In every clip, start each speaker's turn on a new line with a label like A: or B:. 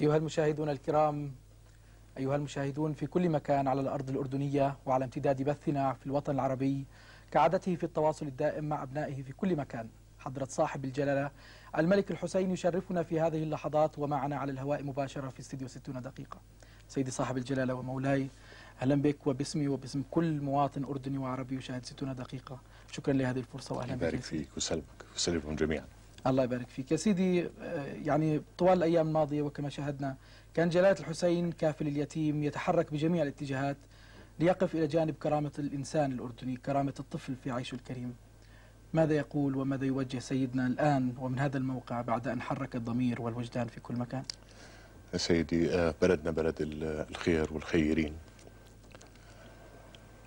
A: أيها المشاهدون الكرام، أيها المشاهدون في كل مكان على الأرض الأردنية وعلى امتداد بثنا في الوطن العربي، كعادته في التواصل الدائم مع أبنائه في كل مكان، حضرة صاحب الجلالة الملك الحسين يشرفنا في هذه اللحظات ومعنا على الهواء مباشرة في استديو 60 دقيقة. سيدي صاحب الجلالة ومولاي، أهلا بك وباسمي وباسم كل مواطن أردني وعربي يشاهد 60 دقيقة. شكرا لهذه الفرصة وأهلا بك.
B: يبارك فيك وسلمك وسلمهم جميعا.
A: الله يبارك فيك يا سيدي. يعني طوال الأيام الماضية وكما شاهدنا كان جلالة الحسين كافل اليتيم يتحرك بجميع الاتجاهات ليقف إلى جانب كرامة الإنسان الأردني، كرامة الطفل في عيشه الكريم. ماذا يقول وماذا يوجه سيدنا الآن ومن هذا الموقع بعد أن حرك الضمير والوجدان في كل مكان؟
B: سيدي، بلدنا بلد الخير والخيرين،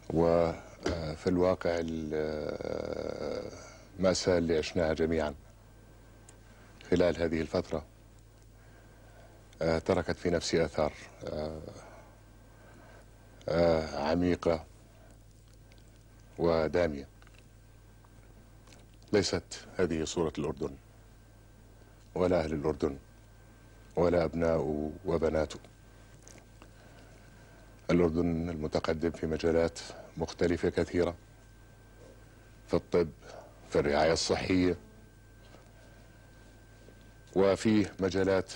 B: وفي الواقع المأساة اللي عشناها جميعا خلال هذه الفترة تركت في نفسي آثار عميقة ودامية. ليست هذه صورة الأردن ولا أهل الأردن ولا أبناء وبناته. الأردن المتقدم في مجالات مختلفة كثيرة، في الطب، في الرعاية الصحية، وفي مجالات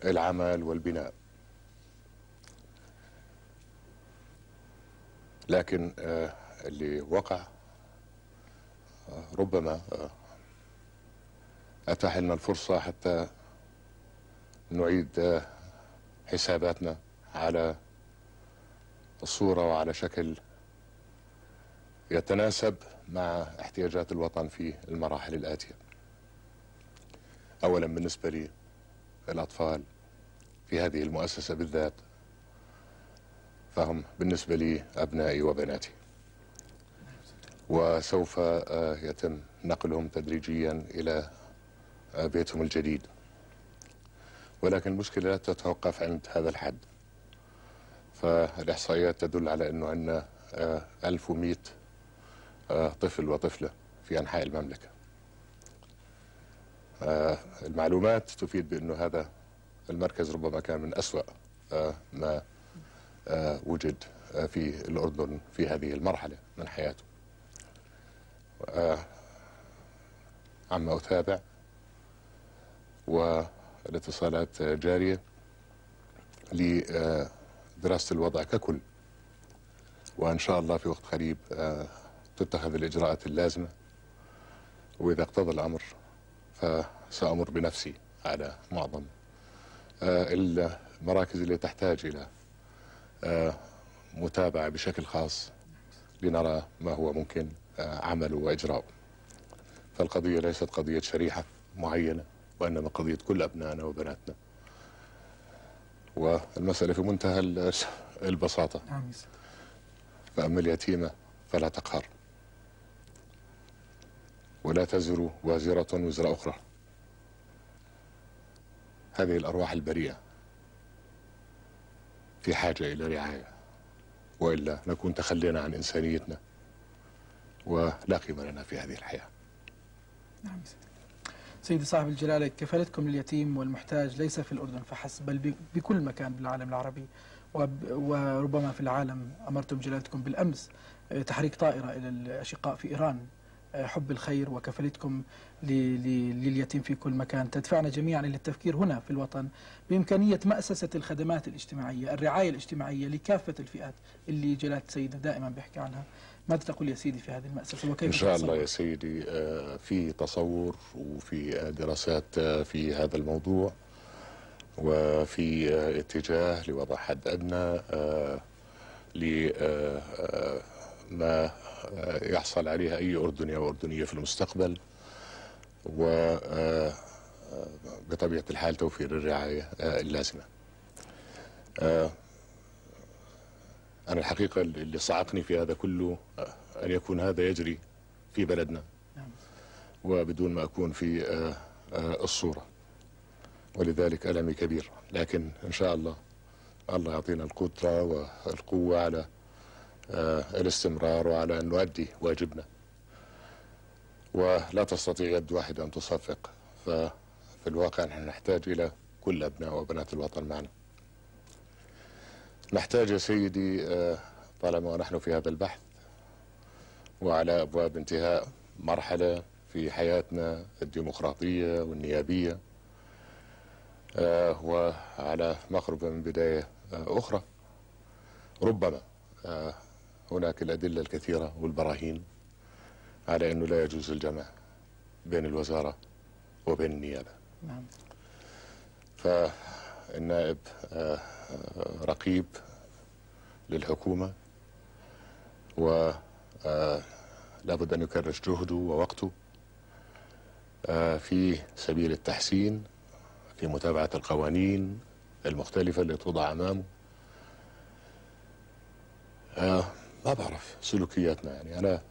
B: العمل والبناء. لكن اللي وقع ربما أتاح لنا الفرصة حتى نعيد حساباتنا على الصورة وعلى شكل يتناسب مع احتياجات الوطن في المراحل الآتية. أولا بالنسبة لي الأطفال في هذه المؤسسة بالذات، فهم بالنسبة لي أبنائي وبناتي، وسوف يتم نقلهم تدريجيا إلى بيتهم الجديد. ولكن المشكلة لا تتوقف عند هذا الحد، فالإحصائيات تدل على أنه عندنا 1100 طفل وطفلة في أنحاء المملكة. المعلومات تفيد بأنه هذا المركز ربما كان من أسوأ ما وجد في الأردن في هذه المرحلة من حياته. عما أتابع والاتصالات جارية لدراسة الوضع ككل، وإن شاء الله في وقت قريب تتخذ الإجراءات اللازمة، وإذا اقتضى الأمر فسأمر بنفسي على معظم المراكز اللي تحتاج إلى متابعة بشكل خاص لنرى ما هو ممكن عمله وإجراؤه. فالقضية ليست قضية شريحة معينة، وإنما قضية كل أبنائنا وبناتنا، والمسألة في منتهى البساطة. فأما اليتيمة فلا تقهر، ولا تزر وازرة وزر أخرى. هذه الأرواح البريئة في حاجة إلى رعاية، وإلا نكون تخلينا عن إنسانيتنا ولا قيمة لنا في هذه الحياة.
A: نعم سيدي صاحب الجلالة، كفالتكم لليتيم والمحتاج ليس في الأردن فحسب، بل بكل مكان بالعالم العربي وربما في العالم. أمرتم جلالتكم بالأمس تحريك طائرة إلى الأشقاء في إيران، حب الخير وكفالتكم لليتيم في كل مكان تدفعنا جميعا إلى التفكير هنا في الوطن بإمكانية مأسسة الخدمات الاجتماعية، الرعاية الاجتماعية لكافة الفئات اللي جلالة سيدنا دائما بيحكي عنها. ماذا تقول يا سيدي في هذه المأسسة وكيف
B: إن شاء الله يا سيدي في تصور وفي دراسات في هذا الموضوع، وفي اتجاه لوضع حد أدنى لما يحصل عليها أي أردني أو أردنية في المستقبل، وبطبيعة الحال توفير الرعاية اللازمة. أنا الحقيقة اللي صعقني في هذا كله أن يكون هذا يجري في بلدنا وبدون ما أكون في الصورة، ولذلك ألمي كبير. لكن إن شاء الله يعطينا القدرة والقوة على الاستمرار وعلى أن نؤدي واجبنا، ولا تستطيع يد واحدة أن تصفق. ففي الواقع نحن نحتاج إلى كل أبناء وبنات الوطن معنا. نحتاج يا سيدي طالما نحن في هذا البحث وعلى أبواب انتهاء مرحلة في حياتنا الديمقراطية والنيابية، وعلى مقرب من بداية أخرى، ربما هناك الأدلة الكثيرة والبراهين على أنه لا يجوز الجمع بين الوزارة وبين النيابة.
A: نعم.
B: فالنائب رقيب للحكومة، ولابد أن يكرس جهده ووقته في سبيل التحسين، في متابعة القوانين المختلفة اللي توضع أمامه. ما بعرف سلوكياتنا، يعني أنا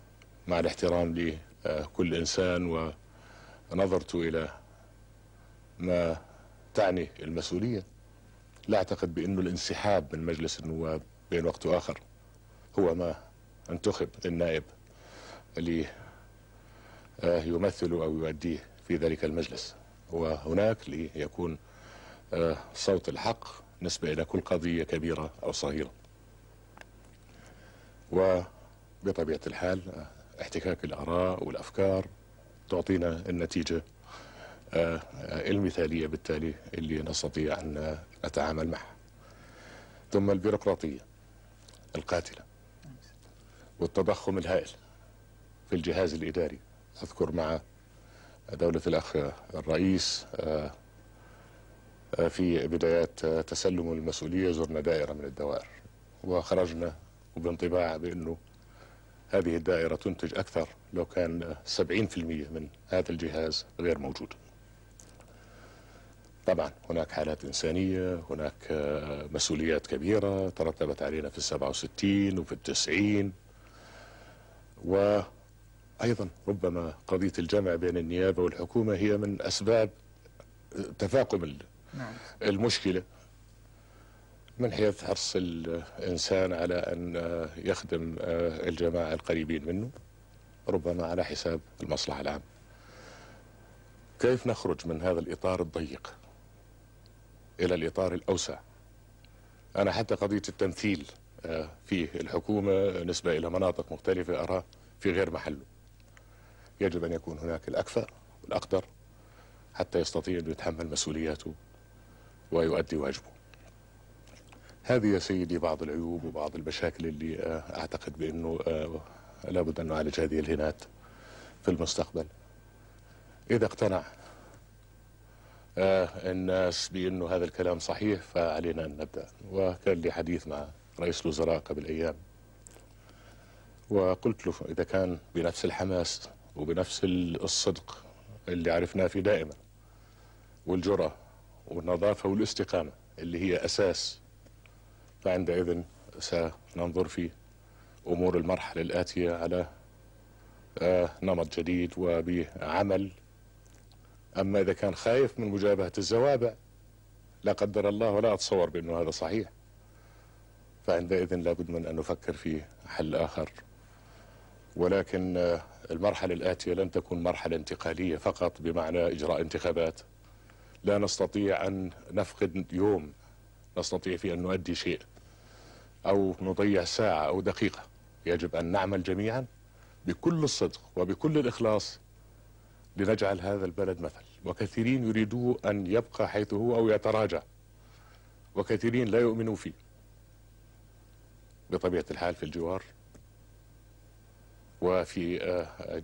B: مع الاحترام لكل إنسان ونظرت إلى ما تعني المسؤولية، لا أعتقد بأنه الانسحاب من مجلس النواب بين وقت وآخر هو ما انتخب النائب اللي يمثل أو يؤديه في ذلك المجلس. وهناك ليكون صوت الحق نسبة إلى كل قضية كبيرة أو صغيرة. وبطبيعة الحال احتكاك الآراء والأفكار تعطينا النتيجة المثالية بالتالي اللي نستطيع أن نتعامل معها. ثم البيروقراطية القاتلة والتضخم الهائل في الجهاز الإداري. أذكر مع دولة الأخ الرئيس في بدايات تسلم المسؤولية زرنا دائرة من الدوائر وخرجنا بانطباع بأنه هذه الدائرة تنتج أكثر لو كان 70% من هذا الجهاز غير موجود. طبعا هناك حالات إنسانية، هناك مسؤوليات كبيرة ترتبت علينا في 67 وفي 90، وأيضا ربما قضية الجمع بين النيابة والحكومة هي من أسباب تفاقم المشكلة من حيث حرص الإنسان على أن يخدم الجماعة القريبين منه ربما على حساب المصلحة العامة. كيف نخرج من هذا الإطار الضيق إلى الإطار الأوسع؟ أنا حتى قضية التمثيل في الحكومة نسبة إلى مناطق مختلفة أراه في غير محله. يجب أن يكون هناك الأكفأ والأقدر حتى يستطيع أن يتحمل مسؤولياته ويؤدي واجبه. هذه يا سيدي بعض العيوب وبعض المشاكل اللي أعتقد بأنه لابد أن نعالج هذه الهنات في المستقبل. إذا اقتنع الناس بأنه هذا الكلام صحيح فعلينا أن نبدأ. وكان لي حديث مع رئيس الوزراء قبل أيام وقلت له إذا كان بنفس الحماس وبنفس الصدق اللي عرفناه فيه دائما والجرأة والنظافة والاستقامة اللي هي أساس، فعندئذ سننظر في أمور المرحلة الآتية على نمط جديد وبعمل. أما إذا كان خايف من مجابهة الزوابع لا قدر الله، ولا أتصور بأنه هذا صحيح، فعندئذ لابد من أن نفكر في حل آخر. ولكن المرحلة الآتية لن تكون مرحلة انتقالية فقط بمعنى إجراء انتخابات. لا نستطيع أن نفقد يوم نستطيع فيه أن نؤدي شيء أو نضيع ساعة أو دقيقة. يجب أن نعمل جميعا بكل الصدق وبكل الإخلاص لنجعل هذا البلد مثل. وكثيرين يريدوا أن يبقى حيث هو أو يتراجع، وكثيرين لا يؤمنوا فيه بطبيعة الحال في الجوار وفي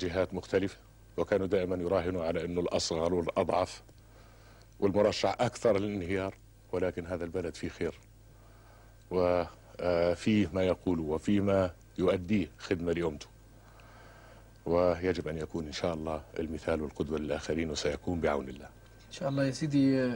B: جهات مختلفة، وكانوا دائما يراهنوا على أنه الأصغر والأضعف والمرشح أكثر للانهيار. ولكن هذا البلد فيه خير وفيه ما يقوله وفيه ما يؤديه خدمة لأمته، ويجب أن يكون إن شاء الله المثال والقدوة للآخرين، وسيكون بعون الله
A: إن شاء الله يا سيدي.